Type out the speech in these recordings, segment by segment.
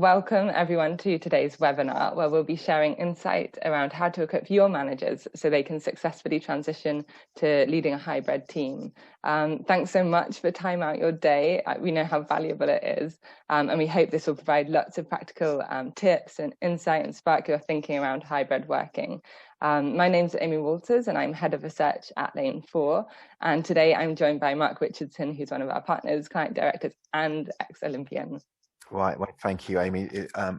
welcome everyone to today's webinar, where we'll be sharing insight around how to equip your managers so they can successfully transition to leading a hybrid team. Thanks so much for time out your day. We know how valuable it is, and we hope this will provide lots of practical tips and insight and spark your thinking around hybrid working. My name's Amy Walters and I'm Head of Research at Lane 4. And today I'm joined by Mark Richardson, who's one of our partners, client directors and ex-Olympian. Right. Well, thank you, Amy.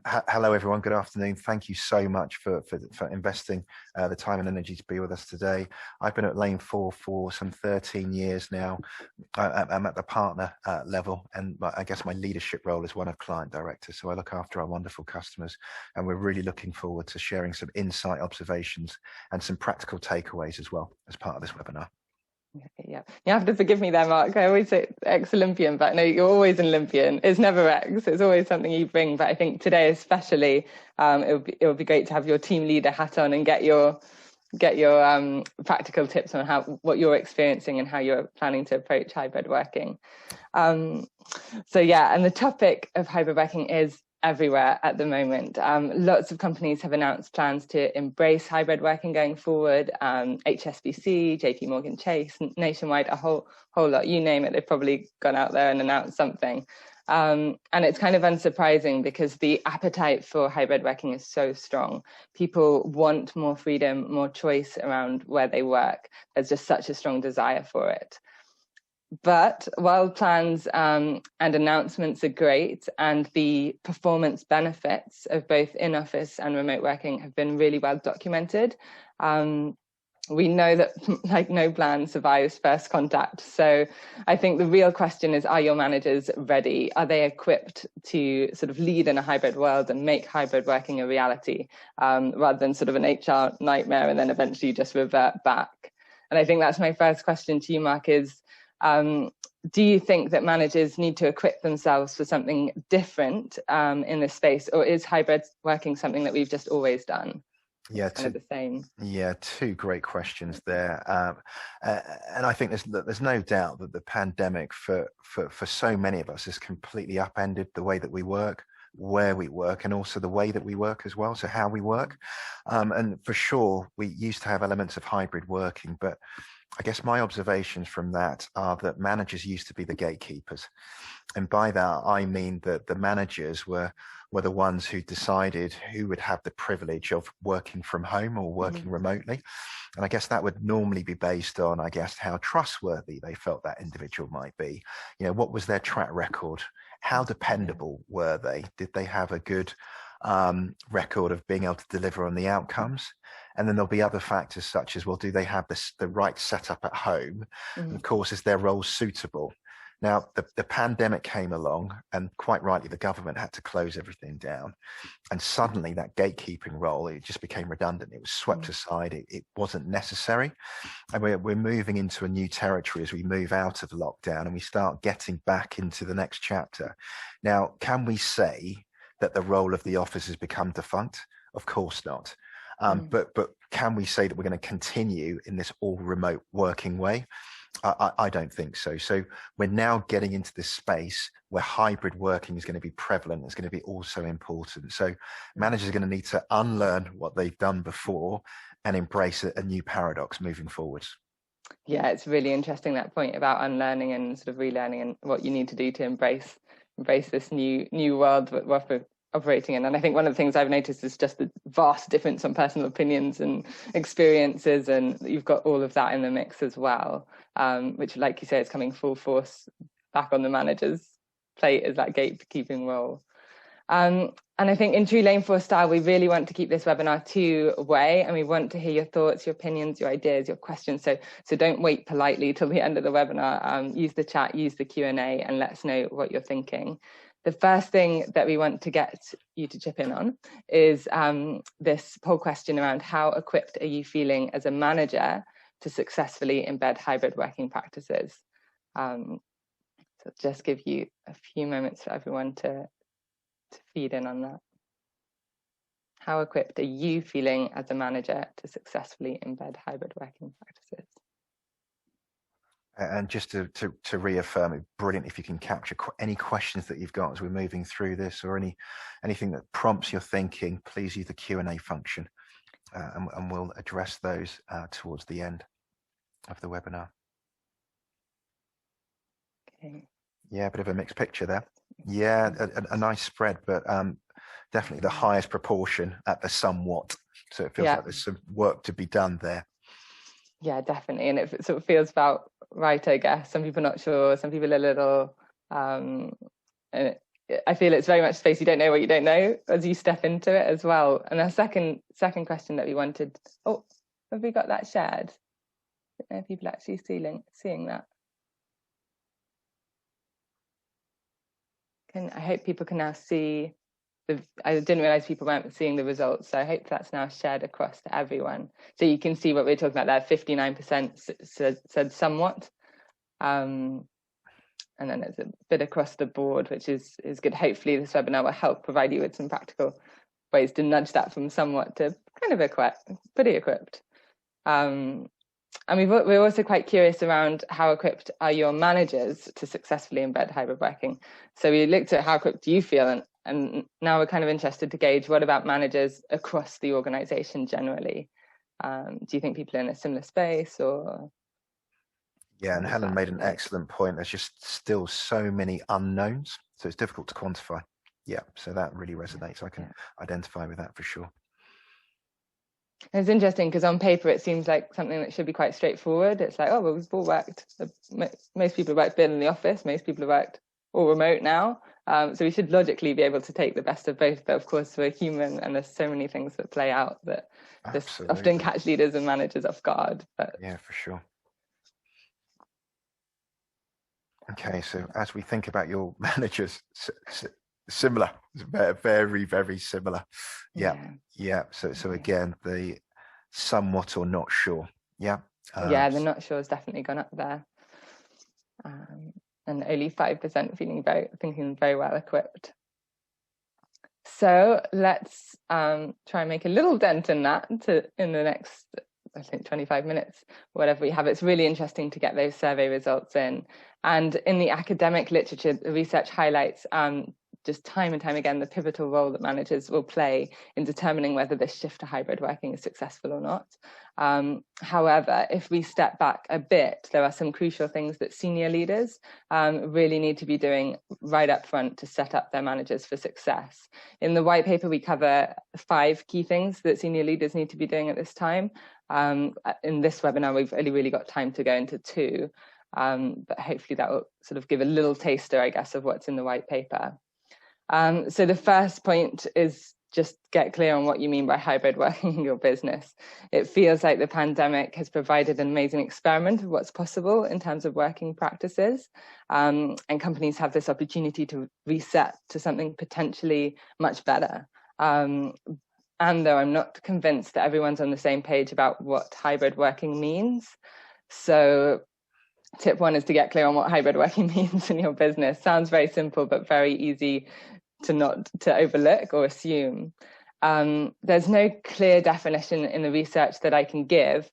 Hello, everyone. Good afternoon. Thank you so much for investing the time and energy to be with us today. I've been at Lane 4 for some 13 years now. I'm at the partner level, and I guess my leadership role is one of client directors. So I look after our wonderful customers, and we're really looking forward to sharing some insight, observations, and some practical takeaways as well as part of this webinar. Yeah, you have to forgive me there, Mark. I always say ex-Olympian, but no, you're always an Olympian. It's never ex. It's always something you bring. But I think today, especially, it would be great to have your team leader hat on and get your practical tips on what you're experiencing and how you're planning to approach hybrid working. So yeah, and the topic of hybrid working is everywhere at the moment. Lots of companies have announced plans to embrace hybrid working going forward. HSBC, JP Morgan Chase, Nationwide, a whole lot, you name it, they've probably gone out there and announced something. And it's kind of unsurprising because the appetite for hybrid working is so strong. People want more freedom, more choice around where they work. There's just such a strong desire for it. But while plans and announcements are great, and the performance benefits of both in-office and remote working have been really well documented, we know that like no plan survives first contact. So I think the real question is, are your managers ready? Are they equipped to sort of lead in a hybrid world and make hybrid working a reality, rather than sort of an HR nightmare and then eventually just revert back? And I think that's my first question to you, Mark, is, do you think that managers need to equip themselves for something different in this space, or is hybrid working something that we've just always done? Yeah, kind of the same. Yeah, two great questions there, and I think there's no doubt that the pandemic for so many of us has completely upended the way that we work, where we work, and also the way that we work as well. So how we work, and for sure we used to have elements of hybrid working, but I guess my observations from that are that managers used to be the gatekeepers. And by that, I mean that the managers were the ones who decided who would have the privilege of working from home or working remotely. And I guess that would normally be based on, I guess, how trustworthy they felt that individual might be. You know, what was their track record? How dependable were they? Did they have a good record of being able to deliver on the outcomes? And then there'll be other factors such as, well, do they have the right setup at home? And of course, is their role suitable? Now, the pandemic came along, and quite rightly, the government had to close everything down. And suddenly that gatekeeping role, it just became redundant. It was swept aside. It wasn't necessary. And we're moving into a new territory as we move out of lockdown and we start getting back into the next chapter. Now, can we say that the role of the office has become defunct? Of course not. But can we say that we're going to continue in this all remote working way? I don't think so. So we're now getting into this space where hybrid working is going to be prevalent. It's going to be also important. So managers are going to need to unlearn what they've done before and embrace a new paradox moving forwards. Yeah, it's really interesting, that point about unlearning and sort of relearning and what you need to do to embrace this new world that we're operating in. And I think one of the things I've noticed is just the vast difference on personal opinions and experiences, and you've got all of that in the mix as well, which, like you say, is coming full force back on the manager's plate as that gatekeeping role. And I think in true Lane 4 style, we really want to keep this webinar two-way, and we want to hear your thoughts, your opinions, your ideas, your questions. So don't wait politely till the end of the webinar. Use the chat, use the Q&A, and let us know what you're thinking. The first thing that we want to get you to chip in on is this poll question around how equipped are you feeling as a manager to successfully embed hybrid working practices. So just give you a few moments for everyone to feed in on that. How equipped are you feeling as a manager to successfully embed hybrid working practices? And just to reaffirm it, brilliant if you can capture any questions that you've got as we're moving through this, or anything that prompts your thinking, please use the Q&A function, and we'll address those towards the end of the webinar. Okay. Yeah, a bit of a mixed picture there. Yeah, a nice spread, but definitely the highest proportion at the somewhat. So it feels like there's some work to be done there. Yeah, definitely. And it sort of feels about right, I guess. Some people are not sure, some people are a little, and I feel it's very much space you don't know what you don't know as you step into it as well. And our second question that we wanted, oh, have we got that shared? I don't know if people are actually seeing that. I hope people can now see I didn't realize people weren't seeing the results, so I hope that's now shared across to everyone. So you can see what we're talking about there. 59% said somewhat, and then it's a bit across the board, which is good. Hopefully this webinar will help provide you with some practical ways to nudge that from somewhat to kind of pretty equipped. And we're also quite curious around how equipped are your managers to successfully embed hybrid working. So we looked at how equipped do you feel, and now we're kind of interested to gauge what about managers across the organization generally. Do you think people are in a similar space, or? Yeah, and Helen made an excellent point. There's just still so many unknowns, so it's difficult to quantify. Yeah, so that really resonates. I can identify with that for sure. It's interesting because on paper it seems like something that should be quite straightforward. It's like, oh, well, we've all worked. Most people have worked in the office. Most people have worked all remote now. So we should logically be able to take the best of both. But of course, we're human, and there's so many things that play out that just often catch leaders and managers off guard. But yeah, for sure. Okay, so as we think about your managers, similar, very, very similar. Yeah. So again, the somewhat or not sure. Yeah. The not sure has definitely gone up there, and only 5% thinking very well equipped. So let's try and make a little dent in that in the next, I think, 25 minutes, whatever we have. It's really interesting to get those survey results in. And in the academic literature, the research highlights just time and time again the pivotal role that managers will play in determining whether this shift to hybrid working is successful or not. However, if we step back a bit, there are some crucial things that senior leaders really need to be doing right up front to set up their managers for success. In the white paper, we cover 5 key things that senior leaders need to be doing at this time. In this webinar, we've only really got time to go into 2, but hopefully that will sort of give a little taster, I guess, of what's in the white paper. So the first point is just get clear on what you mean by hybrid working in your business. It feels like the pandemic has provided an amazing experiment of what's possible in terms of working practices, and companies have this opportunity to reset to something potentially much better. And though I'm not convinced that everyone's on the same page about what hybrid working means, so tip 1 is to get clear on what hybrid working means in your business. Sounds very simple, but very easy to overlook or assume. There's no clear definition in the research that I can give.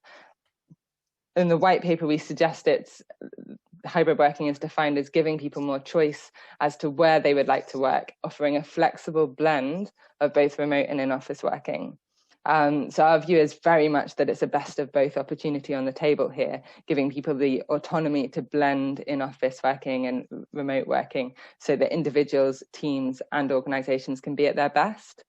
In the white paper, we suggest hybrid working is defined as giving people more choice as to where they would like to work, offering a flexible blend of both remote and in-office working. So our view is very much that it's a best of both opportunity on the table here, giving people the autonomy to blend in-office working and remote working so that individuals, teams, and organizations can be at their best.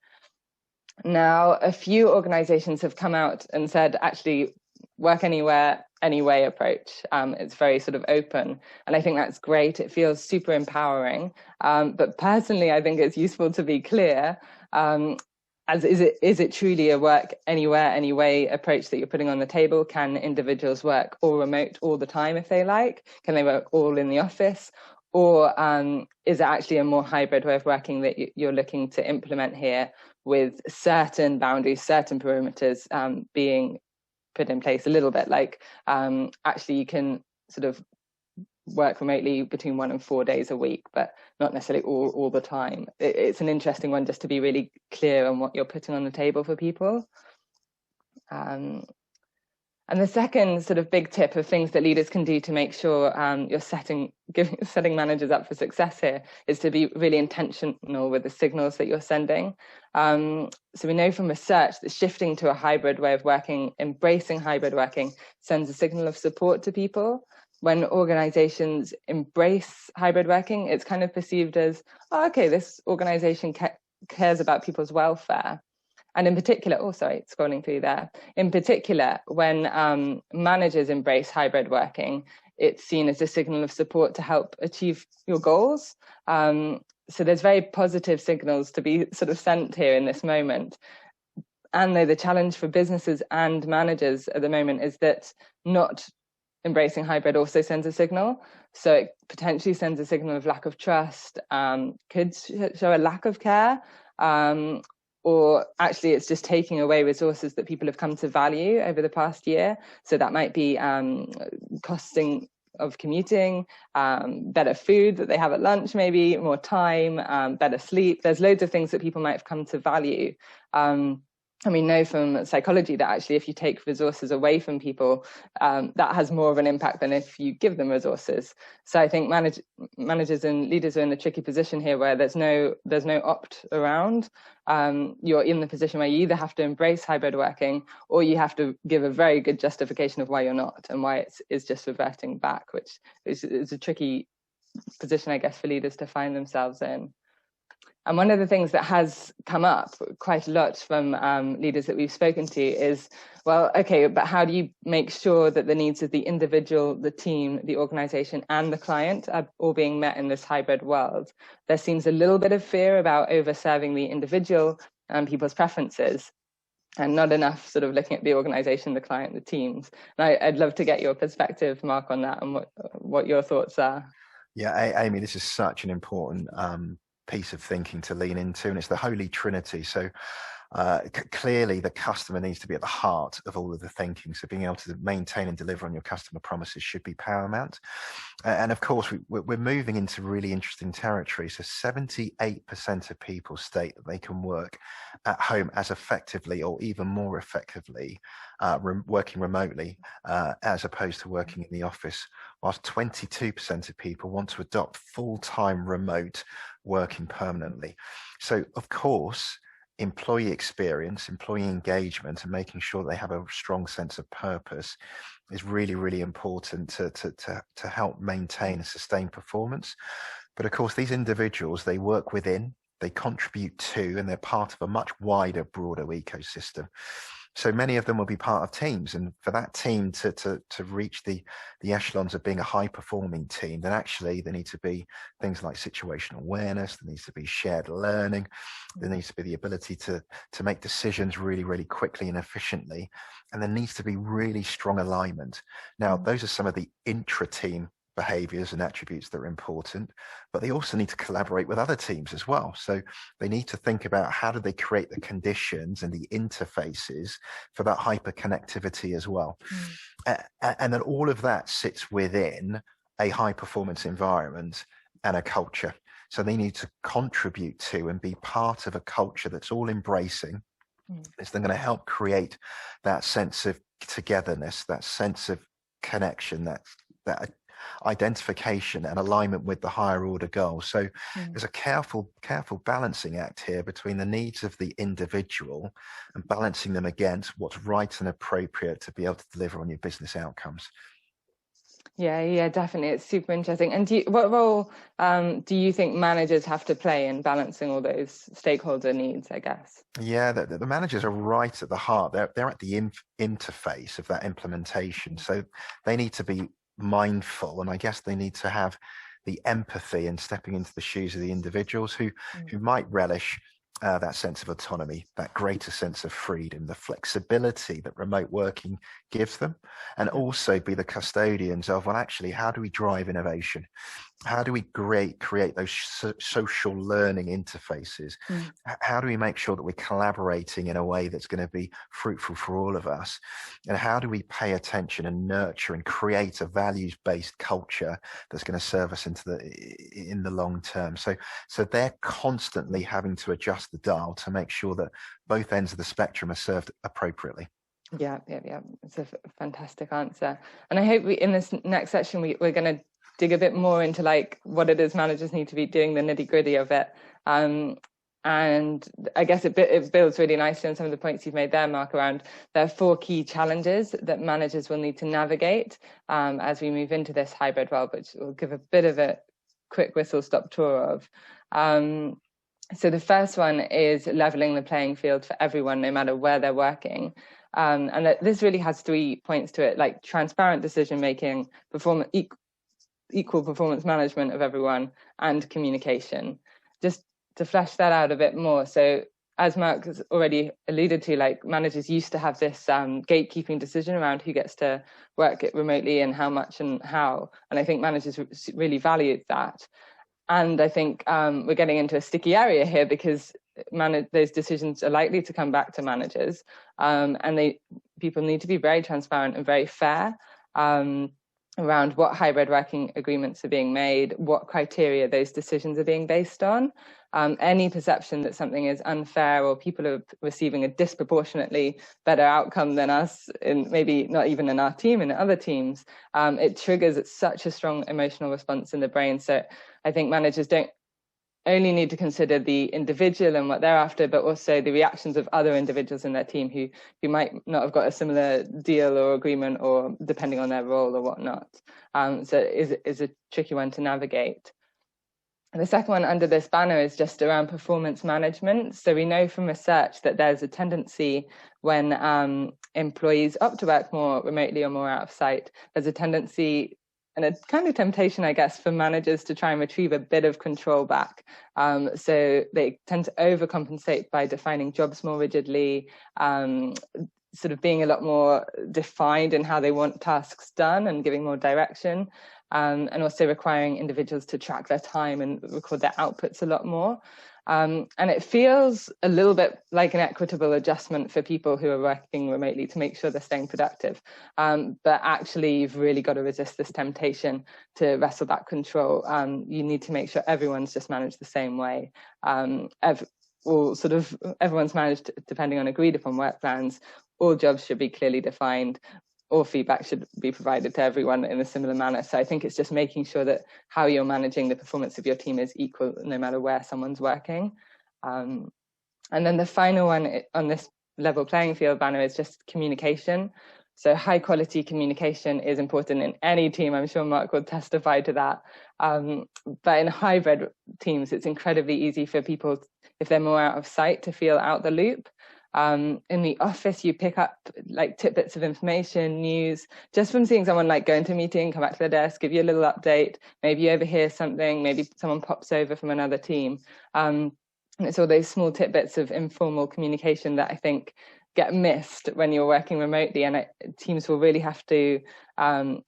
Now, a few organizations have come out and said, actually, work anywhere, anyway approach. It's very sort of open. And I think that's great. It feels super empowering. But personally, I think it's useful to be clear. Is it truly a work anywhere, anyway approach that you're putting on the table? Can individuals work all remote all the time if they like? Can they work all in the office? Or is it actually a more hybrid way of working that you're looking to implement here with certain boundaries, certain perimeters being put in place, a little bit like actually you can sort of work remotely between 1 and 4 days a week, but not necessarily all the time. It's an interesting one just to be really clear on what you're putting on the table for people. And And the second sort of big tip of things that leaders can do to make sure you're setting managers up for success here is to be really intentional with the signals that you're sending. So we know from research that shifting to a hybrid way of working, embracing hybrid working, sends a signal of support to people. When organizations embrace hybrid working, it's kind of perceived as, oh, okay, this organization cares about people's welfare. And in particular, scrolling through there, in particular, when managers embrace hybrid working, it's seen as a signal of support to help achieve your goals. So there's very positive signals to be sort of sent here in this moment. And though the challenge for businesses and managers at the moment is that not embracing hybrid also sends a signal. So it potentially sends a signal of lack of trust, could show a lack of care, or actually it's just taking away resources that people have come to value over the past year. So that might be costing of commuting, better food that they have at lunch, maybe more time, better sleep. There's loads of things that people might have come to value. And we know from psychology that actually if you take resources away from people, that has more of an impact than if you give them resources. So I think managers and leaders are in the tricky position here where there's no opt around. You're in the position where you either have to embrace hybrid working or you have to give a very good justification of why you're not and why it's just reverting back, which is a tricky position, I guess, for leaders to find themselves in. And one of the things that has come up quite a lot from leaders that we've spoken to is, well, okay, but how do you make sure that the needs of the individual, the team, the organization, and the client are all being met in this hybrid world? There seems a little bit of fear about overserving the individual and people's preferences, and not enough sort of looking at the organization, the client, the teams. And I'd love to get your perspective, Mark, on that and what your thoughts are. Yeah, Amy, this is such an important piece of thinking to lean into, and it's the Holy Trinity. So clearly the customer needs to be at the heart of all of the thinking. So being able to maintain and deliver on your customer promises should be paramount. And of course, we're moving into really interesting territory. So 78% of people state that they can work at home as effectively or even more effectively working remotely as opposed to working in the office, whilst 22% of people want to adopt full-time remote working permanently. So of course, employee experience, employee engagement, and making sure they have a strong sense of purpose is really, really important to help maintain and sustain performance. But of course, these individuals, they work within, they contribute to, and they're part of a much wider, broader ecosystem. So many of them will be part of teams, and for that team to reach the echelons of being a high-performing team, then actually there need to be things like situational awareness, there needs to be shared learning, there needs to be the ability to make decisions really, really quickly and efficiently, and there needs to be really strong alignment. Now, those are some of the intra-team behaviors and attributes that are important, but they also need to collaborate with other teams as well. So they need to think about how do they create the conditions and the interfaces for that hyper connectivity as well. And then all of that sits within a high performance environment and a culture. So they need to contribute to and be part of a culture that's all embracing. It's then going to help create that sense of togetherness, that sense of connection, that identification and alignment with the higher order goal. So there's a careful balancing act here between the needs of the individual and balancing them against what's right and appropriate to be able to deliver on your business outcomes. Yeah, definitely. It's super interesting. And what role do you think managers have to play in balancing all those stakeholder needs, I guess? Yeah, the managers are right at the heart. They're at the interface of that implementation. So they need to be mindful, and I guess they need to have the empathy and stepping into the shoes of the individuals who might relish that sense of autonomy, that greater sense of freedom, the flexibility that remote working gives them, and also be the custodians of, well, actually, how do we drive innovation? How do we create those social learning interfaces? How do we make sure that we're collaborating in a way that's going to be fruitful for all of us? And how do we pay attention and nurture and create a values-based culture that's going to serve us in the long term? So they're constantly having to adjust the dial to make sure that both ends of the spectrum are served appropriately. Yeah. It's a fantastic answer. And I hope in this next section, we're going to dig a bit more into like what it is managers need to be doing, the nitty gritty of it. And I guess it builds really nicely on some of the points you've made there, Mark, around there are 4 key challenges that managers will need to navigate as we move into this hybrid world, which we'll give a bit of a quick whistle-stop tour of. So the first one is leveling the playing field for everyone, no matter where they're working. And this really has 3 points to it, like transparent decision-making, equal performance management of everyone, and communication. Just to flesh that out a bit more. So as Mark has already alluded to, like managers used to have this gatekeeping decision around who gets to work it remotely and how much and how. And I think managers really valued that. And I think we're getting into a sticky area here because those decisions are likely to come back to managers, and people need to be very transparent and very fair around what hybrid working agreements are being made, what criteria those decisions are being based on. Any perception that something is unfair or people are receiving a disproportionately better outcome than us, maybe not even in our team, in other teams, it triggers such a strong emotional response in the brain. So I think managers don't only need to consider the individual and what they're after, but also the reactions of other individuals in their team who might not have got a similar deal or agreement, or depending on their role or whatnot. So it is a tricky one to navigate. And the second one under this banner is just around performance management. So we know from research that there's a tendency when employees opt to work more remotely or more out of sight, there's a tendency and a kind of temptation, I guess, for managers to try and retrieve a bit of control back. So they tend to overcompensate by defining jobs more rigidly, sort of being a lot more defined in how they want tasks done and giving more direction, and also requiring individuals to track their time and record their outputs a lot more. And it feels a little bit like an equitable adjustment for people who are working remotely to make sure they're staying productive. But actually, you've really got to resist this temptation to wrestle back control. You need to make sure everyone's just managed the same way. Everyone's managed depending on agreed upon work plans. All jobs should be clearly defined. All feedback should be provided to everyone in a similar manner. So I think it's just making sure that how you're managing the performance of your team is equal no matter where someone's working. And then the final one on this level playing field banner is just communication. So high quality communication is important in any team. I'm sure Mark will testify to that. But in hybrid teams, it's incredibly easy for people, if they're more out of sight, to feel out the loop. In the office, you pick up like tidbits of information, news, just from seeing someone like go into a meeting, come back to their desk, give you a little update. Maybe you overhear something, maybe someone pops over from another team. And it's all those small tidbits of informal communication that I think get missed when you're working remotely. And teams will really have to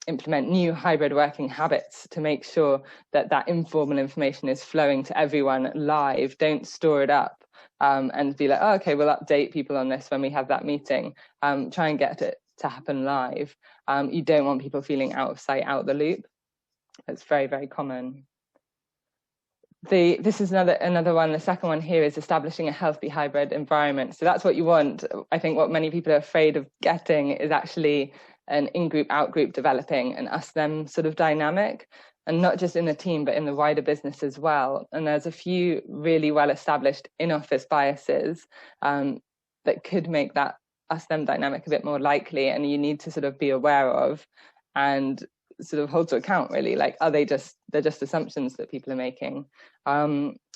implement new hybrid working habits to make sure that that informal information is flowing to everyone live. Don't store it up. And be like, oh, okay, we'll update people on this when we have that meeting. Try and get it to happen live. You don't want people feeling out of sight, out the loop. It's very, very common. This is another one. The second one here is establishing a healthy hybrid environment. So that's what you want. I think what many people are afraid of getting is actually an in-group, out-group developing an us-them sort of dynamic. And not just in the team, but in the wider business as well. And there's a few really well-established in-office biases that could make that us-them dynamic a bit more likely, and you need to sort of be aware of and sort of hold to account, really. Like, they're just assumptions that people are making.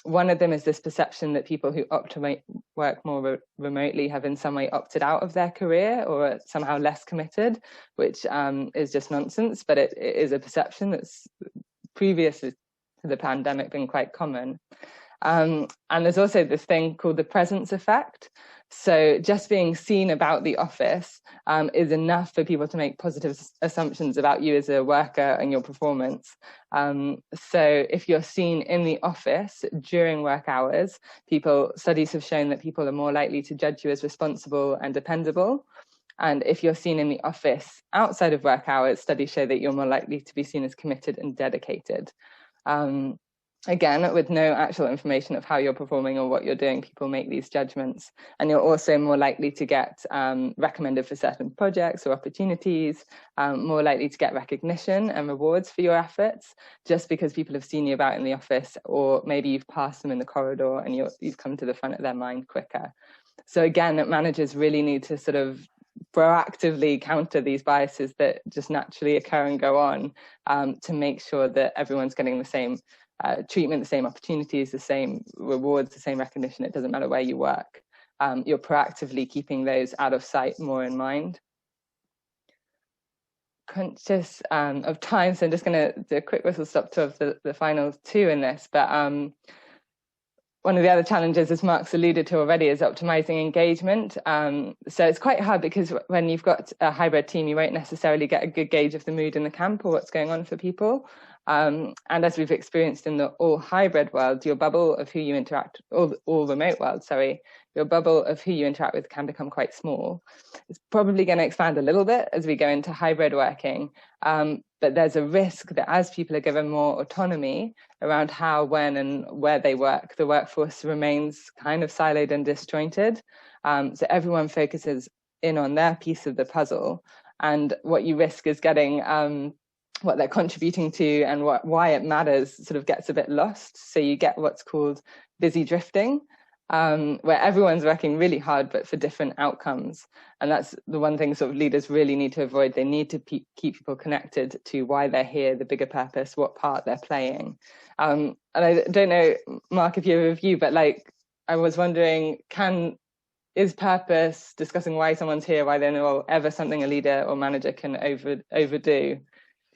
One of them is this perception that people who opt to work more remotely have in some way opted out of their career or are somehow less committed, which is just nonsense, but it is a perception that's previous to the pandemic been quite common. And there's also this thing called the presence effect. So just being seen about the office is enough for people to make positive assumptions about you as a worker and your performance. So if you're seen in the office during work hours, studies have shown that people are more likely to judge you as responsible and dependable. And if you're seen in the office outside of work hours, studies show that you're more likely to be seen as committed and dedicated. again, with no actual information of how you're performing or what you're doing, people make these judgments. And you're also more likely to get recommended for certain projects or opportunities, more likely to get recognition and rewards for your efforts, just because people have seen you about in the office, or maybe you've passed them in the corridor and you've come to the front of their mind quicker. So again, managers really need to sort of proactively counter these biases that just naturally occur and go on, to make sure that everyone's getting the same treatment, the same opportunities, the same rewards, the same recognition. It doesn't matter where you work. You're proactively keeping those out of sight more in mind. Conscious of time, so I'm just going to do a quick whistle stop to the final two in this. But one of the other challenges, as Mark's alluded to already, is optimizing engagement. So it's quite hard, because when you've got a hybrid team, you won't necessarily get a good gauge of the mood in the camp or what's going on for people. And as we've experienced in the all hybrid world, your bubble of who you interact, all remote world, sorry, your bubble of who you interact with can become quite small. It's probably going to expand a little bit as we go into hybrid working. But there's a risk that as people are given more autonomy around how, when, and where they work, the workforce remains kind of siloed and disjointed. So everyone focuses in on their piece of the puzzle. And what you risk is getting what they're contributing to and why it matters sort of gets a bit lost. So you get what's called busy drifting, where everyone's working really hard, but for different outcomes. And that's the one thing sort of leaders really need to avoid. They need to keep people connected to why they're here, the bigger purpose, what part they're playing. And I don't know, Mark, if you have a view, but like, I was wondering, is purpose, discussing why someone's here, why they're not, ever something a leader or manager can overdo?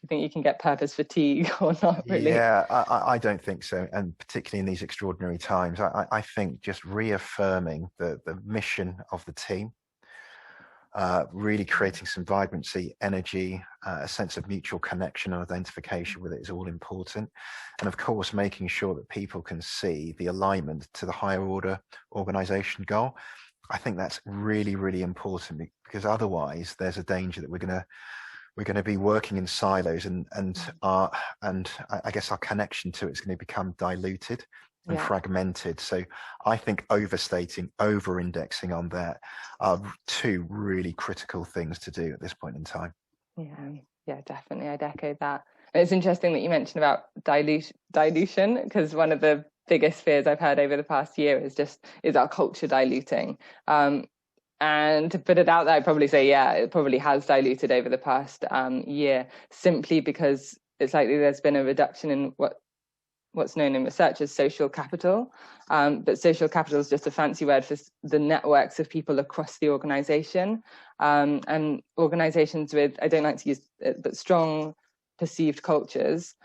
Do you think you can get purpose fatigue or not really? Yeah, I don't think so. And particularly in these extraordinary times, I think just reaffirming the mission of the team, really creating some vibrancy, energy, a sense of mutual connection and identification with it is all important. And of course, making sure that people can see the alignment to the higher order organization goal. I think that's really, really important, because otherwise there's a danger that we're going to be working in silos, and I guess our connection to it's going to become diluted and fragmented. So I think overstating, over-indexing on that are two really critical things to do at this point in time. Yeah, definitely. I'd echo that. And it's interesting that you mentioned about dilution, because one of the biggest fears I've heard over the past year is our culture diluting. And to put it out there, I'd probably say, yeah, it probably has diluted over the past year, simply because it's likely there's been a reduction in what's known in research as social capital. But social capital is just a fancy word for the networks of people across the organization. And organizations with, I don't like to use it, but strong perceived cultures,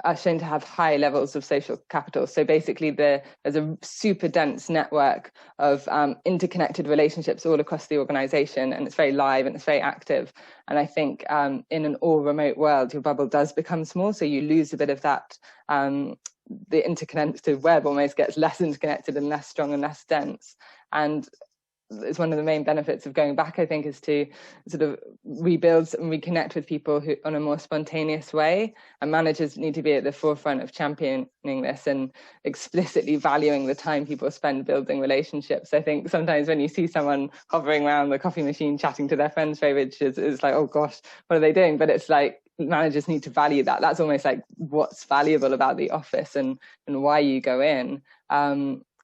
are shown to have high levels of social capital. So basically there's a super dense network of interconnected relationships all across the organization, and it's very live and it's very active. And I think in an all remote world, your bubble does become small, so you lose a bit of that. The interconnected web almost gets less interconnected and less strong and less dense. And it's one of the main benefits of going back, I think, is to sort of rebuild and reconnect with people who on a more spontaneous way. And managers need to be at the forefront of championing this and explicitly valuing the time people spend building relationships. I think sometimes when you see someone hovering around the coffee machine chatting to their friends very rich, it's like, oh gosh, what are they doing? But it's like managers need to value that. That's almost like what's valuable about the office and why you go in.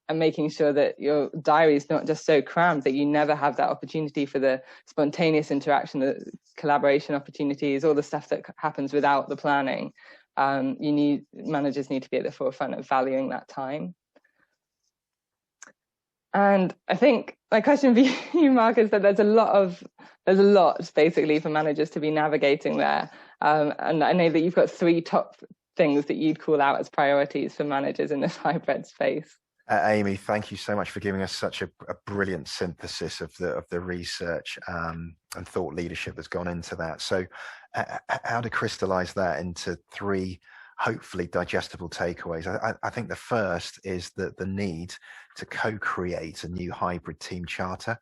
And making sure that your diary is not just so crammed that you never have that opportunity for the spontaneous interaction, the collaboration opportunities, all the stuff that happens without the planning. Managers need to be at the forefront of valuing that time. And I think my question for you, Mark, is that there's a lot basically for managers to be navigating there. And I know that you've got 3 top things that you'd call out as priorities for managers in this hybrid space. Amy, thank you so much for giving us such a brilliant synthesis of the research and thought leadership that's gone into that. So how to crystallize that into 3 hopefully digestible takeaways. I think the first is that the need to co-create a new hybrid team charter.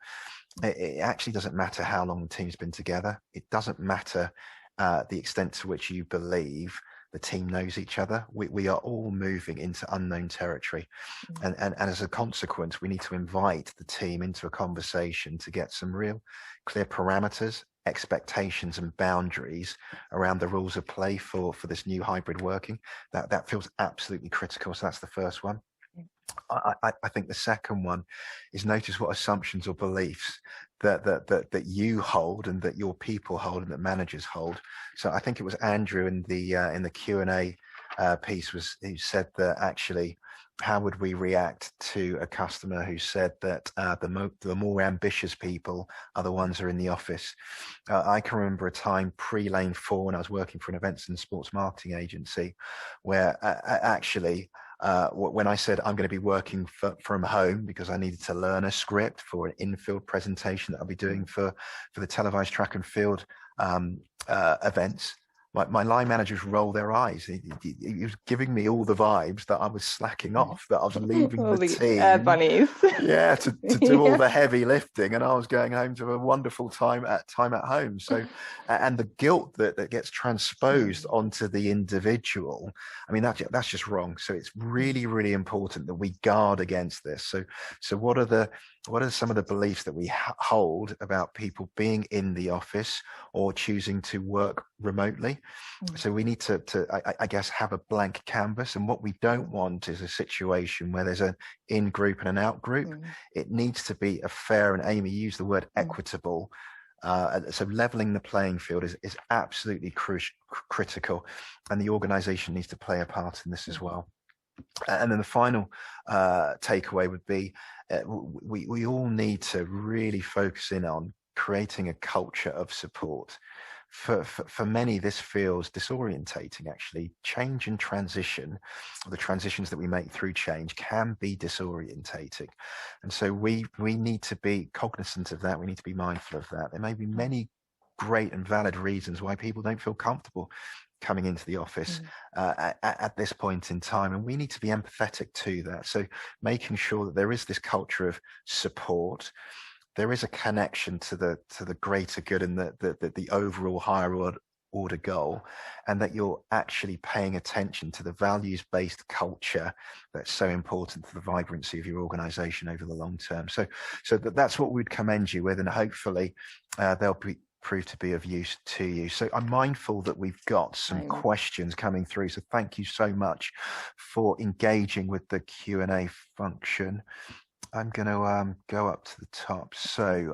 It actually doesn't matter how long the team's been together. It doesn't matter the extent to which you believe the team knows each other. We are all moving into unknown territory. And as a consequence, we need to invite the team into a conversation to get some real clear parameters, expectations and boundaries around the rules of play for this new hybrid working. That feels absolutely critical. So that's the first one. I think the second one is notice what assumptions or beliefs that you hold and that your people hold and that managers hold. So I think it was Andrew in the Q&A piece who said that actually, how would we react to a customer who said that the more ambitious people are the ones who are in the office? I can remember a time pre-Lane 4 when I was working for an events and sports marketing agency where actually when I said I'm going to be working from home because I needed to learn a script for an in-field presentation that I'll be doing for the televised track and field events, my line managers rolled their eyes. He was giving me all the vibes that I was slacking off, that I was leaving the team, bunnies. yeah, to do all the heavy lifting, and I was going home to a wonderful time at home. So, and the guilt that gets transposed onto the individual, I mean, that's just wrong. So it's really, really important that we guard against this. So what are some of the beliefs that we hold about people being in the office or choosing to work remotely? So we need to I guess, have a blank canvas. And what we don't want is a situation where there's an in group and an out group. It needs to be a fair, and Amy used the word equitable. So leveling the playing field is absolutely critical, and the organization needs to play a part in this as well. And then the final takeaway would be we all need to really focus in on creating a culture of support. For many, this feels disorientating, actually. Change and transition, the transitions that we make through change, can be disorientating. And so we need to be cognizant of that. We need to be mindful of that. There may be many great and valid reasons why people don't feel comfortable coming into the office at this point in time, and we need to be empathetic to that. So making sure that there is this culture of support, there is a connection to the greater good and the overall higher order goal, and that you're actually paying attention to the values-based culture that's so important to the vibrancy of your organization over the long term. So that's what we'd commend you with, and hopefully they'll prove to be of use to you. So I'm mindful that we've got some questions coming through, so thank you so much for engaging with the Q&A function. I'm going to go up to the top. So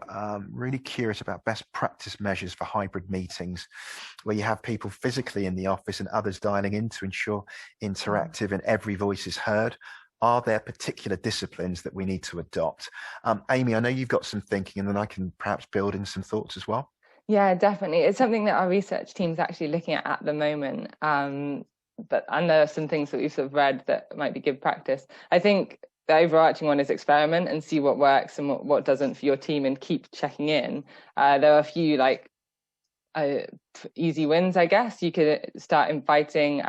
really curious about best practice measures for hybrid meetings where you have people physically in the office and others dialing in to ensure interactive and every voice is heard. Are there particular disciplines that we need to adopt? Amy, I know you've got some thinking, and then I can perhaps build in some thoughts as well. Yeah, definitely. It's something that our research team's actually looking at the moment. And there are some things that we've sort of read that might be good practice. I think the overarching one is experiment and see what works and what doesn't for your team, and keep checking in. There are a few easy wins, I guess. You could start inviting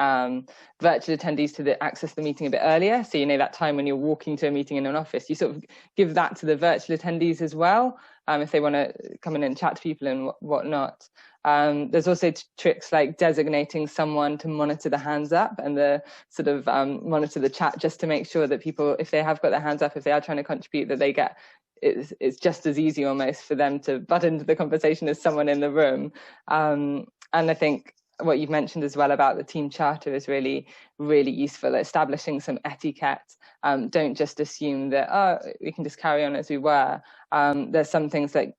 virtual attendees to access the meeting a bit earlier. So, that time when you're walking to a meeting in an office, you sort of give that to the virtual attendees as well, if they want to come in and chat to people and whatnot. There's also tricks like designating someone to monitor the hands up and the sort of monitor the chat, just to make sure that people, if they have got their hands up, if they are trying to contribute, that they get it's just as easy almost for them to butt into the conversation as someone in the room. And I think what you've mentioned as well about the team charter is really, really useful, establishing some etiquette. Don't just assume that, we can just carry on as we were. There's some things that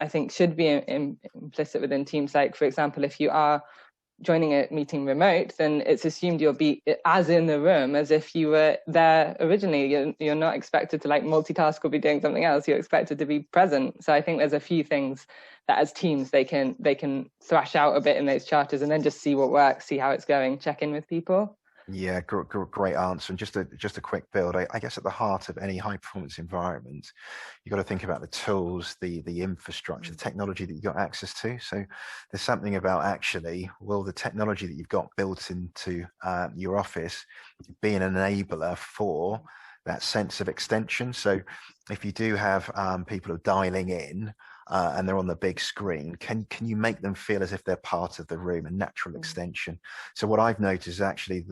I think should be implicit within teams. Like, for example, if you are joining a meeting remote, then it's assumed you'll be as in the room as if you were there originally. You're not expected to multitask or be doing something else. You're expected to be present. So I think there's a few things that as teams they can thrash out a bit in those charters, and then just see what works, see how it's going, check in with people. Yeah, great answer. And just a quick build. I guess at the heart of any high performance environment, you've got to think about the tools, the infrastructure, the technology that you've got access to. So there's something about actually, will the technology that you've got built into your office be an enabler for that sense of extension? So if you do have people who are dialing in, and they're on the big screen, can you make them feel as if they're part of the room, a natural extension? So what I've noticed is actually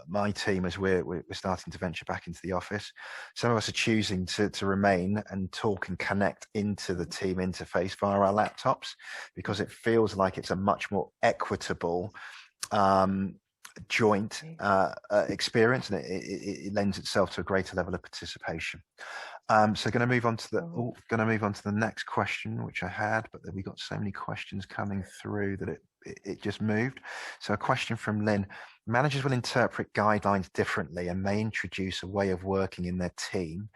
my team, as we're starting to venture back into the office, some of us are choosing to remain and talk and connect into the team interface via our laptops, because it feels like it's a much more equitable joint experience, and it lends itself to a greater level of participation. So going to move on to the next question, which I had, but then we got so many questions coming through that it just moved. So a question from Lynn: managers will interpret guidelines differently and may introduce a way of working in their team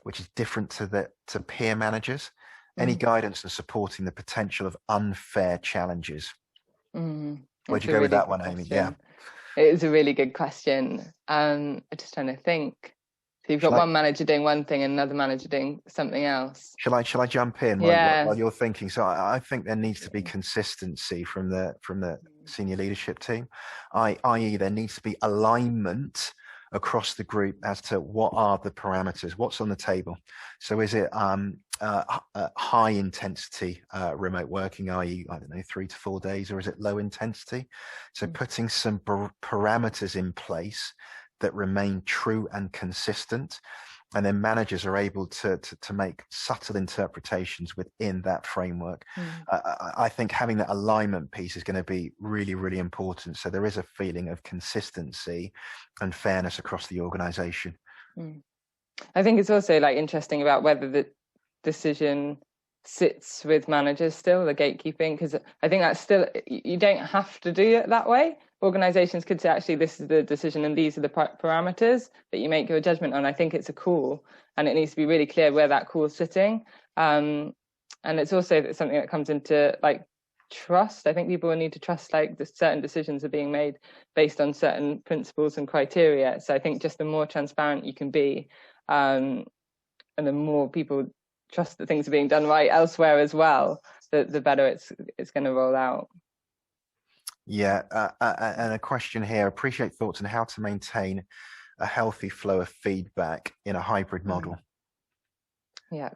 which is different to peer managers. Any guidance in supporting the potential of unfair challenges? Where'd you go with that one, Amy? Yeah, it was a really good question. I'm just trying to think. So you've got one manager doing one thing and another manager doing something else. Shall I jump in while you're thinking? So I think there needs to be consistency from the senior leadership team, i.e. there needs to be alignment across the group as to what are the parameters, what's on the table. So is it high intensity remote working, i.e. I don't know, 3 to 4 days, or is it low intensity? So putting some parameters in place that remain true and consistent, and then managers are able to make subtle interpretations within that framework. I think having that alignment piece is going to be really, really important. So there is a feeling of consistency and fairness across the organization. I think it's also like interesting about whether the decision sits with managers still, the gatekeeping, because I think that's still, you don't have to do it that way. Organizations could say, actually, this is the decision and these are the parameters that you make your judgment on. I think it's a call, and it needs to be really clear where that call is sitting. And it's also something that comes into like trust. I think people will need to trust like the certain decisions are being made based on certain principles and criteria. So I think just the more transparent you can be, and the more people trust that things are being done right elsewhere as well, the better it's going to roll out. Yeah, and a question here: appreciate thoughts on how to maintain a healthy flow of feedback in a hybrid model. Yeah.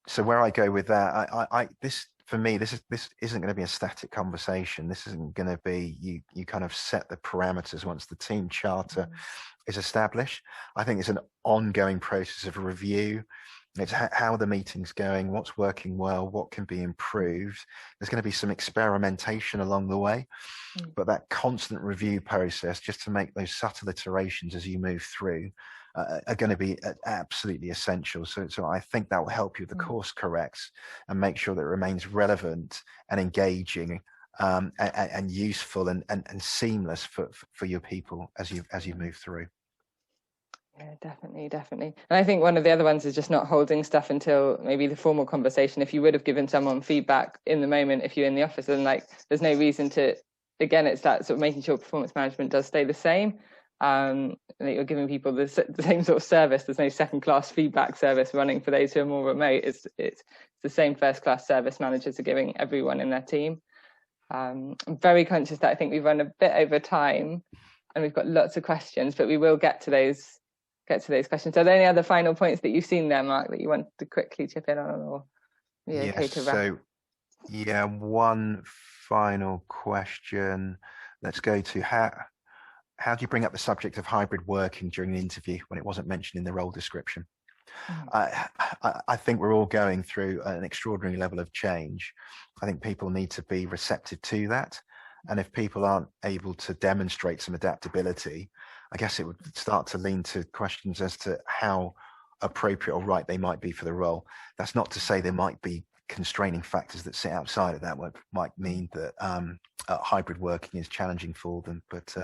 So where I go with that, this for me, this isn't going to be a static conversation. This isn't going to be you kind of set the parameters once the team charter is established. I think it's an ongoing process of review. It's how the meeting's going, what's working well, what can be improved. There's going to be some experimentation along the way, but that constant review process, just to make those subtle iterations as you move through, are going to be absolutely essential. So I think that will help you with the course corrects and make sure that it remains relevant and engaging, and useful and seamless for your people as you move through. Yeah, definitely. And I think one of the other ones is just not holding stuff until maybe the formal conversation. If you would have given someone feedback in the moment, if you're in the office, then like there's no reason to, again, it's that sort of making sure performance management does stay the same. That you're giving people the same sort of service. There's no second-class feedback service running for those who are more remote. It's the same first-class service managers are giving everyone in their team. I'm very conscious that I think we've run a bit over time and we've got lots of questions, but we will get to those questions. Are there any other final points that you've seen there, Mark, that you want to quickly chip in on, or okay to wrap? So one final question. Let's go to how do you bring up the subject of hybrid working during an interview when it wasn't mentioned in the role description? I think we're all going through an extraordinary level of change. I think people need to be receptive to that. And if people aren't able to demonstrate some adaptability, I guess it would start to lean to questions as to how appropriate or right they might be for the role. That's not to say there might be constraining factors that sit outside of that, what might mean that hybrid working is challenging for them. But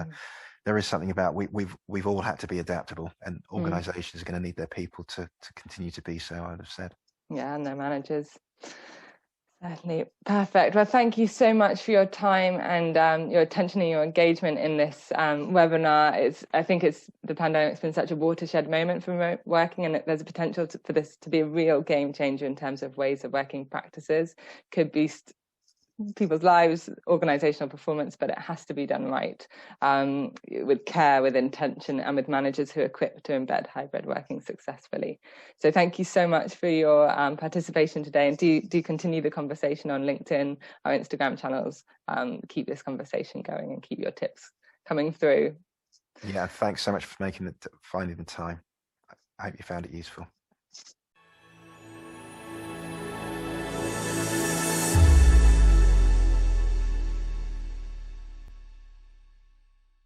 there is something about we've all had to be adaptable, and organisations are going to need their people to continue to be so, I would have said. Yeah, and their managers. Certainly. Perfect. Well, thank you so much for your time and your attention and your engagement in this webinar. I think the pandemic's been such a watershed moment for remote working, and there's a potential for this to be a real game changer in terms of ways of working practices. Could be people's lives, organizational performance, but it has to be done right, with care, with intention, and with managers who are equipped to embed hybrid working successfully. So thank you so much for your participation today, and do continue the conversation on LinkedIn, our Instagram channels. Keep this conversation going and keep your tips coming through. Yeah, thanks so much for finding the time. I hope you found it useful.